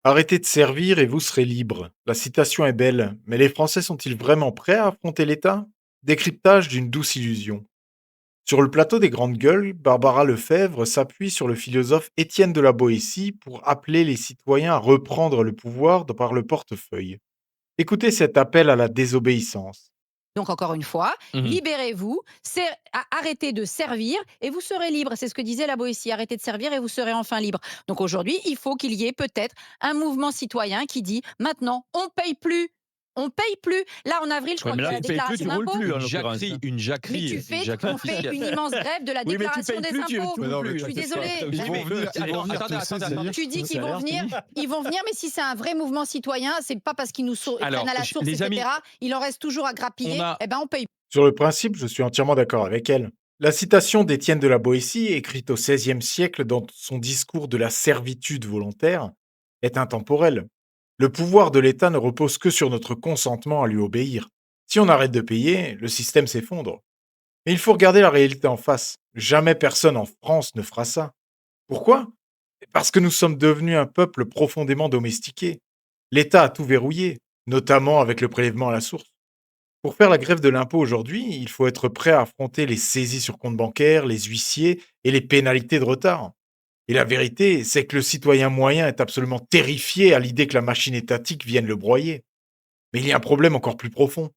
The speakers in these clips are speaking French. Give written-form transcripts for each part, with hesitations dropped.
Arrêtez de servir et vous serez libre. La citation est belle, mais les Français sont-ils vraiment prêts à affronter l'État? Décryptage d'une douce illusion. Sur le plateau des Grandes Gueules, Barbara Lefebvre s'appuie sur le philosophe Étienne de la Boétie pour appeler les citoyens à reprendre le pouvoir par le portefeuille. Écoutez cet appel à la désobéissance. Donc encore une fois, Mmh. libérez-vous, arrêtez de servir et vous serez libre. C'est ce que disait la Boétie, arrêtez de servir et vous serez enfin libre. Donc aujourd'hui, il faut qu'il y ait peut-être un mouvement citoyen qui dit maintenant, on paye plus. On paye plus. Là, en avril, je Ouais, crois mais qu'il y là, a la tu payes plus, déclaration tu roules d'impôts. plus en Une l'occurrence. jacquerie, une Mais jacquerie, une jacquerie on fait fiscale. une immense grève de la Oui, mais tu déclaration payes des plus, tu impôts. Mais non, mais Je suis t'inquiète pas. désolée. Ils vont venir, ils vont venir Attendez, te attendez, saisir. Tu dis ton qu'ils vont salaire venir, fini. mais si c'est un vrai mouvement citoyen, c'est pas parce qu'ils ils prennent Alors, à la j source, les amis, etc. Il en reste toujours à on grappiller. a Eh ben, on paye. Sur le principe, je suis entièrement d'accord avec elle. La citation d'Étienne de la Boétie, écrite au XVIe siècle dans son discours de la servitude volontaire, est intemporelle. Le pouvoir de l'État ne repose que sur notre consentement à lui obéir. Si on arrête de payer, le système s'effondre. Mais il faut regarder la réalité en face. Jamais personne en France ne fera ça. Pourquoi? Parce que nous sommes devenus un peuple profondément domestiqué. L'État a tout verrouillé, notamment avec le prélèvement à la source. Pour faire la grève de l'impôt aujourd'hui, il faut être prêt à affronter les saisies sur compte bancaire, les huissiers et les pénalités de retard. Et la vérité, c'est que le citoyen moyen est absolument terrifié à l'idée que la machine étatique vienne le broyer. Mais il y a un problème encore plus profond.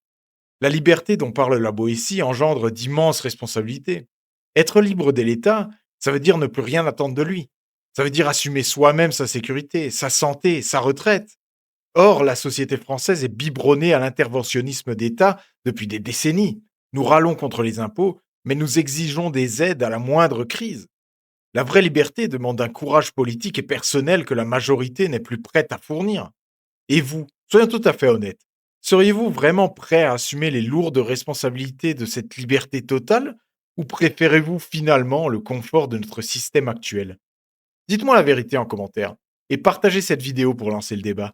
La liberté dont parle la Boétie engendre d'immenses responsabilités. Être libre de l'État, ça veut dire ne plus rien attendre de lui. Ça veut dire assumer soi-même sa sécurité, sa santé, sa retraite. Or, la société française est biberonnée à l'interventionnisme d'État depuis des décennies. Nous râlons contre les impôts, mais nous exigeons des aides à la moindre crise. La vraie liberté demande un courage politique et personnel que la majorité n'est plus prête à fournir. Et vous, soyons tout à fait honnêtes, seriez-vous vraiment prêt à assumer les lourdes responsabilités de cette liberté totale ou préférez-vous finalement le confort de notre système actuel? Dites-moi la vérité en commentaire et partagez cette vidéo pour lancer le débat.